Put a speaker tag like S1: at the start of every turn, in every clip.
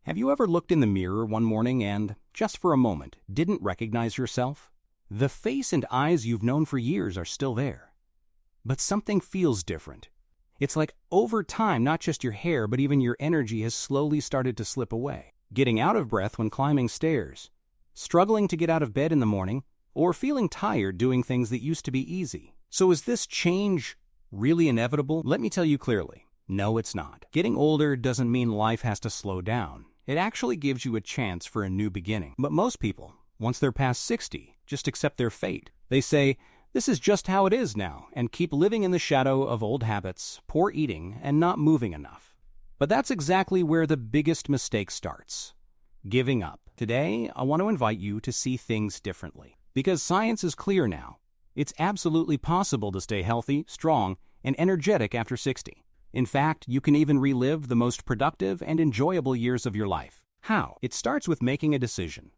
S1: Have you ever looked in the mirror one morning and, just for a moment, didn't recognize yourself? The face and eyes you've known for years are still there. But something feels different. It's like over time, not just your hair, but even your energy has slowly started to slip away. Getting out of breath when climbing stairs, struggling to get out of bed in the morning, or feeling tired doing things that used to be easy. So is this change really inevitable? Let me tell you clearly, no, it's not. Getting older doesn't mean life has to slow down. It actually gives you a chance for a new beginning. But most people, once they're past 60, just accept their fate. They say, this is just how it is now, and keep living in the shadow of old habits, poor eating, and not moving enough. But that's exactly where the biggest mistake starts: giving up. Today, I want to invite you to see things differently. Because science is clear now. It's absolutely possible to stay healthy, strong, and energetic after 60. In fact, you can even relive the most productive and enjoyable years of your life. How? It starts with making a decision.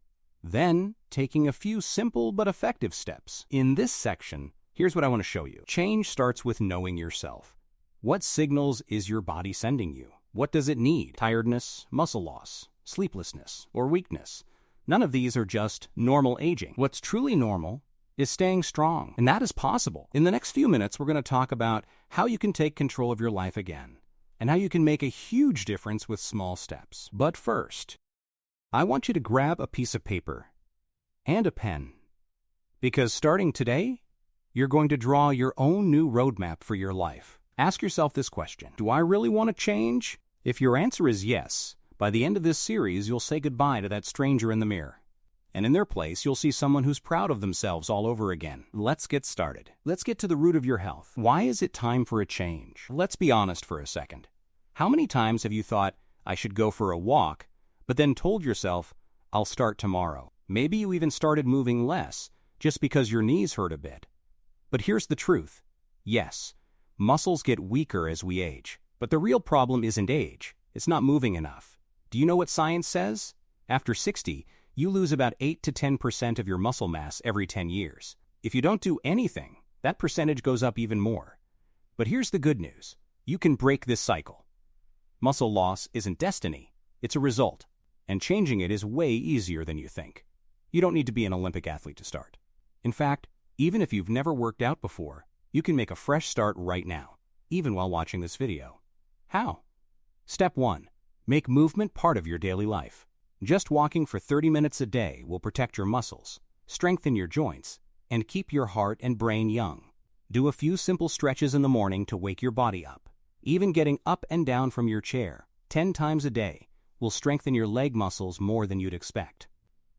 S1: Then, taking a few simple but effective steps. In this section, here's what I want to show you. Change starts with knowing yourself. What signals is your body sending you? What does it need? Tiredness, muscle loss, sleeplessness, or weakness? None of these are just normal aging. What's truly normal is staying strong, and that is possible. In the next few minutes, we're going to talk about how you can take control of your life again, and how you can make a huge difference with small steps. But first, I want you to grab a piece of paper and a pen, because starting today, you're going to draw your own new roadmap for your life. Ask yourself this question: do I really want to change? If your answer is yes, by the end of this series, you'll say goodbye to that stranger in the mirror. And in their place, you'll see someone who's proud of themselves all over again. Let's get started. Let's get to the root of your health. Why is it time for a change? Let's be honest for a second. How many times have you thought, I should go for a walk, but then told yourself, I'll start tomorrow? Maybe you even started moving less, just because your knees hurt a bit. But here's the truth. Yes, muscles get weaker as we age. But the real problem isn't age. It's not moving enough. Do you know what science says? After 60, you lose about 8 to 10% of your muscle mass every 10 years. If you don't do anything, that percentage goes up even more. But here's the good news. You can break this cycle. Muscle loss isn't destiny. It's a result. And changing it is way easier than you think. You don't need to be an Olympic athlete to start. In fact, even if you've never worked out before, you can make a fresh start right now, even while watching this video. How? Step 1. Make movement part of your daily life. Just walking for 30 minutes a day will protect your muscles, strengthen your joints, and keep your heart and brain young. Do a few simple stretches in the morning to wake your body up. Even getting up and down from your chair 10 times a day will strengthen your leg muscles more than you'd expect.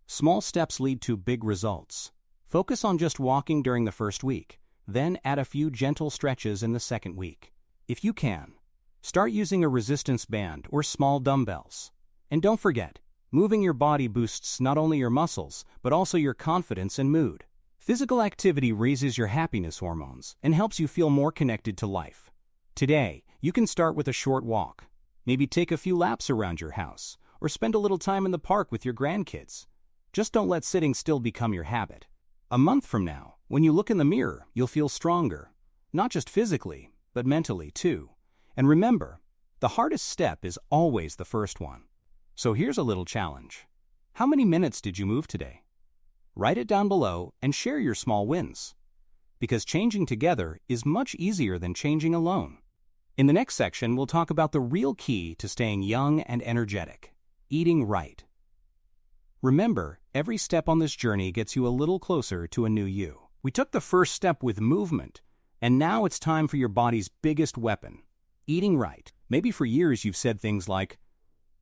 S1: Small steps lead to big results. Focus on just walking during the first week, then add a few gentle stretches in the second week. If you can, start using a resistance band or small dumbbells. And don't forget, moving your body boosts not only your muscles, but also your confidence and mood. Physical activity raises your happiness hormones and helps you feel more connected to life. Today, you can start with a short walk. Maybe take a few laps around your house, or spend a little time in the park with your grandkids. Just don't let sitting still become your habit. A month from now, when you look in the mirror, you'll feel stronger. Not just physically, but mentally too. And remember, the hardest step is always the first one. So here's a little challenge. How many minutes did you move today? Write it down below and share your small wins. Because changing together is much easier than changing alone. In the next section, we'll talk about the real key to staying young and energetic: eating right. Remember, every step on this journey gets you a little closer to a new you. We took the first step with movement, and now it's time for your body's biggest weapon: eating right. Maybe for years you've said things like,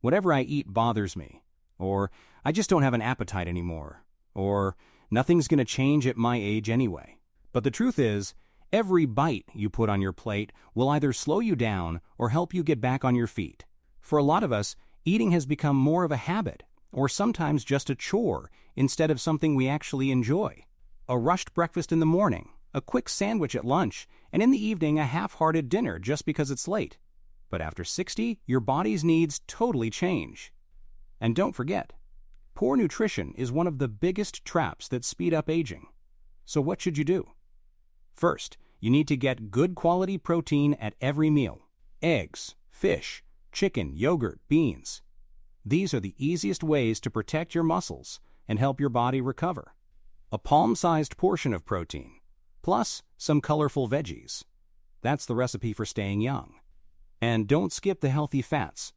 S1: whatever I eat bothers me, or I just don't have an appetite anymore, or nothing's going to change at my age anyway. But the truth is, every bite you put on your plate will either slow you down or help you get back on your feet. For a lot of us, eating has become more of a habit, or sometimes just a chore, instead of something we actually enjoy. A rushed breakfast in the morning, a quick sandwich at lunch, and in the evening a half-hearted dinner just because it's late. But after 60, your body's needs totally change. And don't forget, poor nutrition is one of the biggest traps that speed up aging. So what should you do? First, you need to get good quality protein at every meal: eggs, fish, chicken, yogurt, beans. These are the easiest ways to protect your muscles and help your body recover. A palm-sized portion of protein, plus some colorful veggies. That's the recipe for staying young. And don't skip the healthy fats.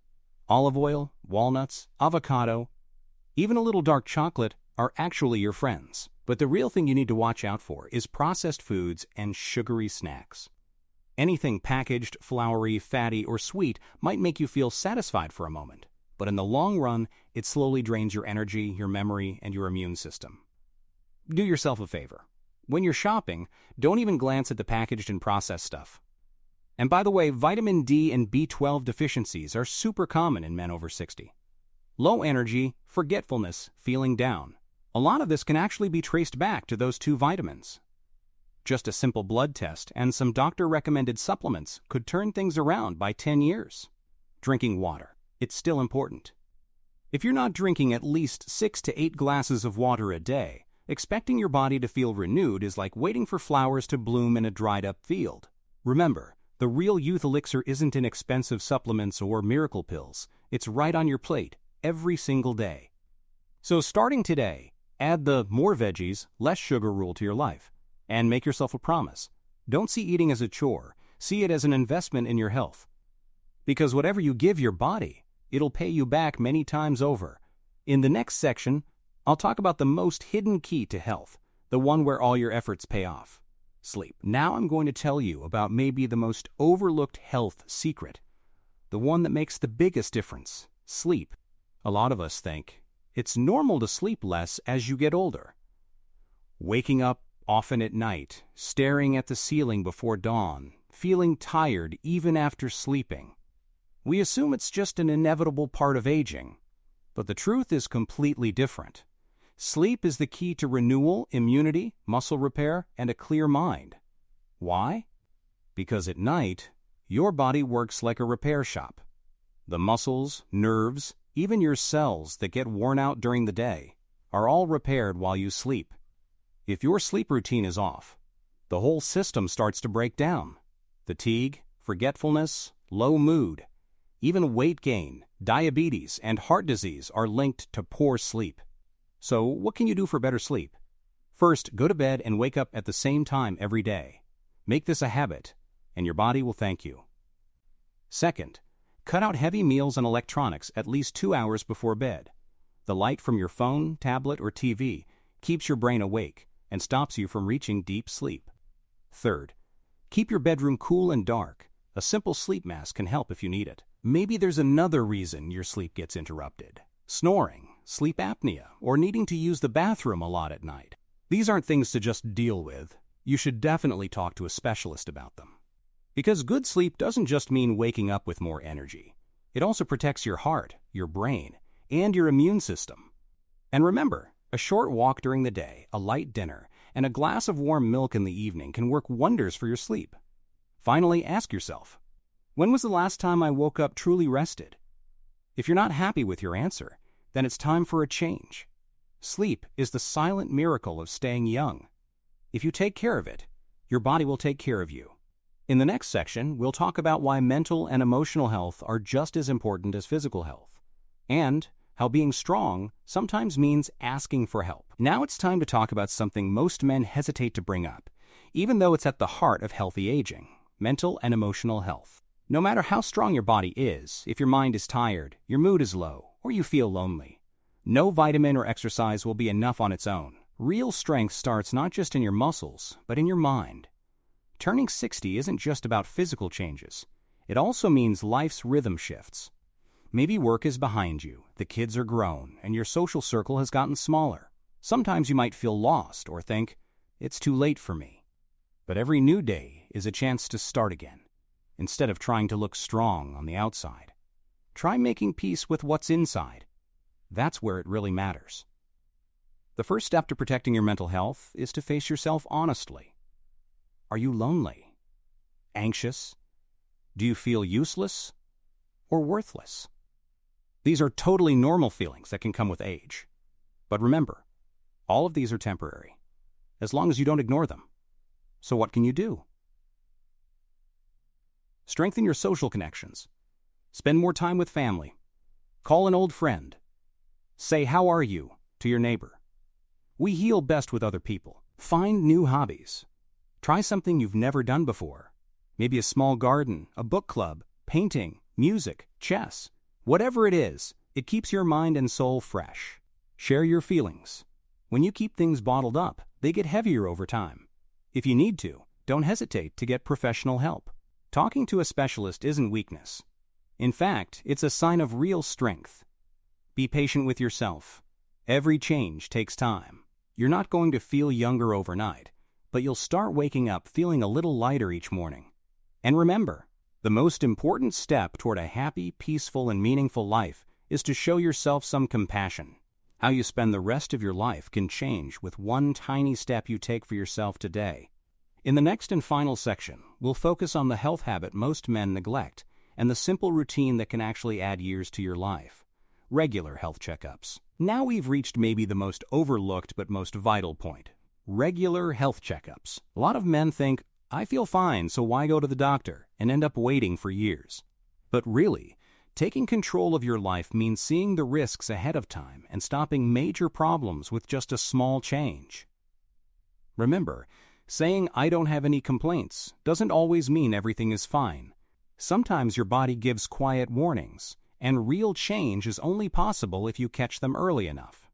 S1: Olive oil, walnuts, avocado, even a little dark chocolate are actually your friends. But the real thing you need to watch out for is processed foods and sugary snacks. Anything packaged, floury, fatty, or sweet might make you feel satisfied for a moment, but in the long run, it slowly drains your energy, your memory, and your immune system. Do yourself a favor. When you're shopping, don't even glance at the packaged and processed stuff. And by the way, vitamin D and B12 deficiencies are super common in men over 60. Low energy, forgetfulness, feeling down. A lot of this can actually be traced back to those two vitamins. Just a simple blood test and some doctor-recommended supplements could turn things around by 10 years. Drinking water. It's still important. If you're not drinking at least 6 to 8 glasses of water a day, expecting your body to feel renewed is like waiting for flowers to bloom in a dried-up field. Remember, the real youth elixir isn't in expensive supplements or miracle pills. It's right on your plate, every single day. So starting today, add the more veggies, less sugar rule to your life. And make yourself a promise. Don't see eating as a chore. See it as an investment in your health. Because whatever you give your body, it'll pay you back many times over. In the next section, I'll talk about the most hidden key to health, the one where all your efforts pay off. Sleep. Now I'm going to tell you about maybe the most overlooked health secret, the one that makes the biggest difference, sleep. A lot of us think it's normal to sleep less as you get older. Waking up often at night, staring at the ceiling before dawn, feeling tired even after sleeping. We assume it's just an inevitable part of aging, but the truth is completely different. Sleep is the key to renewal, immunity, muscle repair, and a clear mind. Why? Because at night, your body works like a repair shop. The muscles, nerves, even your cells that get worn out during the day are all repaired while you sleep. If your sleep routine is off, the whole system starts to break down. Fatigue, forgetfulness, low mood, even weight gain, diabetes, and heart disease are linked to poor sleep. So, what can you do for better sleep? First, go to bed and wake up at the same time every day. Make this a habit, and your body will thank you. Second, cut out heavy meals and electronics at least 2 hours before bed. The light from your phone, tablet, or TV keeps your brain awake and stops you from reaching deep sleep. Third, keep your bedroom cool and dark. A simple sleep mask can help if you need it. Maybe there's another reason your sleep gets interrupted. Snoring, sleep apnea, or needing to use the bathroom a lot at night. These aren't things to just deal with. You should definitely talk to a specialist about them. Because good sleep doesn't just mean waking up with more energy. It also protects your heart, your brain, and your immune system. And remember, a short walk during the day, a light dinner, and a glass of warm milk in the evening can work wonders for your sleep. Finally, ask yourself, when was the last time I woke up truly rested? If you're not happy with your answer, then it's time for a change. Sleep is the silent miracle of staying young. If you take care of it, your body will take care of you. In the next section, we'll talk about why mental and emotional health are just as important as physical health, and how being strong sometimes means asking for help. Now it's time to talk about something most men hesitate to bring up, even though it's at the heart of healthy aging: mental and emotional health. No matter how strong your body is, if your mind is tired, your mood is low, or you feel lonely, no vitamin or exercise will be enough on its own. Real strength starts not just in your muscles, but in your mind. Turning 60 isn't just about physical changes. It also means life's rhythm shifts. Maybe work is behind you, the kids are grown, and your social circle has gotten smaller. Sometimes you might feel lost or think, it's too late for me. But every new day is a chance to start again. Instead of trying to look strong on the outside, try making peace with what's inside. That's where it really matters. The first step to protecting your mental health is to face yourself honestly. Are you lonely? Anxious? Do you feel useless or worthless? These are totally normal feelings that can come with age. But remember, all of these are temporary, as long as you don't ignore them. So what can you do? Strengthen your social connections. Spend more time with family. Call an old friend. Say, "How are you?" to your neighbor. We heal best with other people. Find new hobbies. Try something you've never done before. Maybe a small garden, a book club, painting, music, chess. Whatever it is, it keeps your mind and soul fresh. Share your feelings. When you keep things bottled up, they get heavier over time. If you need to, don't hesitate to get professional help. Talking to a specialist isn't weakness. In fact, it's a sign of real strength. Be patient with yourself. Every change takes time. You're not going to feel younger overnight, but you'll start waking up feeling a little lighter each morning. And remember, the most important step toward a happy, peaceful, and meaningful life is to show yourself some compassion. How you spend the rest of your life can change with one tiny step you take for yourself today. In the next and final section, we'll focus on the health habit most men neglect and the simple routine that can actually add years to your life. Regular health checkups. Now we've reached maybe the most overlooked but most vital point. Regular health checkups. A lot of men think, "I feel fine, so why go to the doctor?" and end up waiting for years. But really, taking control of your life means seeing the risks ahead of time and stopping major problems with just a small change. Remember, saying "I don't have any complaints" doesn't always mean everything is fine. Sometimes your body gives quiet warnings, and real change is only possible if you catch them early enough.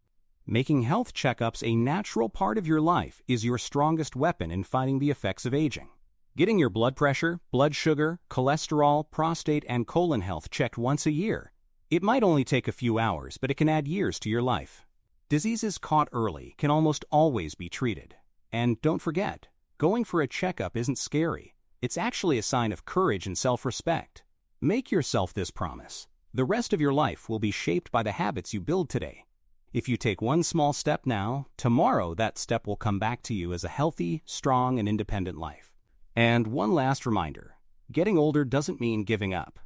S1: Making health checkups a natural part of your life is your strongest weapon in fighting the effects of aging. Getting your blood pressure, blood sugar, cholesterol, prostate, and colon health checked once a year. It might only take a few hours, but it can add years to your life. Diseases caught early can almost always be treated. And don't forget, going for a checkup isn't scary. It's actually a sign of courage and self-respect. Make yourself this promise. The rest of your life will be shaped by the habits you build today. If you take one small step now, tomorrow that step will come back to you as a healthy, strong, and independent life. And one last reminder, getting older doesn't mean giving up.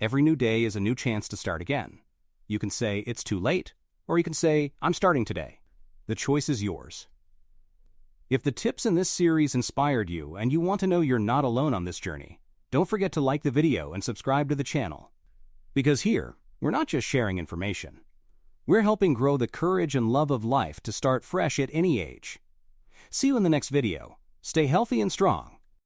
S1: Every new day is a new chance to start again. You can say it's too late, or you can say I'm starting today. The choice is yours. If the tips in this series inspired you and you want to know you're not alone on this journey, don't forget to like the video and subscribe to the channel. Because here, we're not just sharing information. We're helping grow the courage and love of life to start fresh at any age. See you in the next video. Stay healthy and strong,